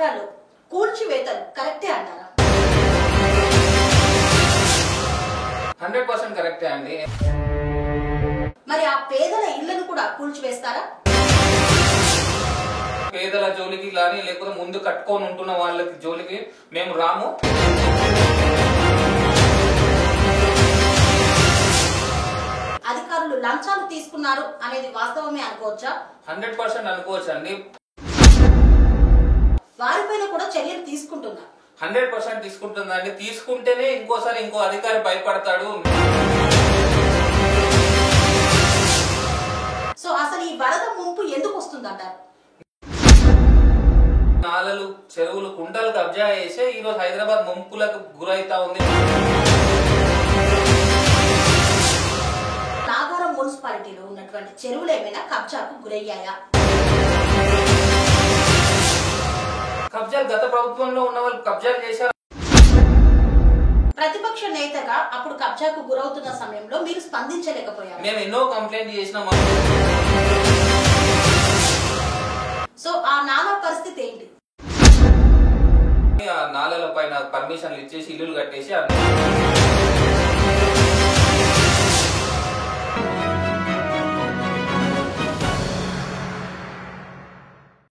ఆంధ్రాలో కూల్చివేతలు కరెక్టే అంటారా? 100% కరెక్టే అండి. మరి ఆ పేదల ఇళ్లను కూడా కూల్చివేస్తారా? పేదల జోలికి కానీ లేకపోతే ముందు కట్టుకొని ఉంటున్న వాళ్ళకి జోలికి మేము రాము. అధికారులు లంచాలు తీసుకున్నారు అనేది వాస్తవమే అనుకోవచ్చా? 100% అనుకోవచ్చు అండి. వారిపైన కూడా చర్యలు తీసుకుంటున్నారు. 100% తీసుకుంటుందండి. తీసుకుంటేనే ఇంకోసారి ఇంకో అధికారి భయపడతాడు. సో అసలు ఈ వరద ముంపు ఎందుకు వస్తుందంటారు? నాలలు, చెరువులు, కుంటలు కబ్జా చేసే ఈరోజు హైదరాబాద్ ముంపులకు గురైతా ఉంది. నాగారం మున్సిపాలిటీలో ఉన్నటువంటి చెరువులు ఏమైనా కబ్జాకు గురయ్యాయా? కబ్జాలు గత ప్రభుత్వంలో ఉన్న వాళ్ళు కబ్జాలు చేశారు. ప్రతిపక్ష నేతగా అప్పుడు కబ్జాకు గురవుతున్న సమయంలో మీరు స్పందించలేకపోయారు. మేము ఎన్నో కంప్లైంట్ చేసినాం. సో ఆ నాలా పరిస్థితి ఏంటి? ఆ నాలల పైన పర్మిషన్లు ఇచ్చేసి ఇల్లులు కట్టేసి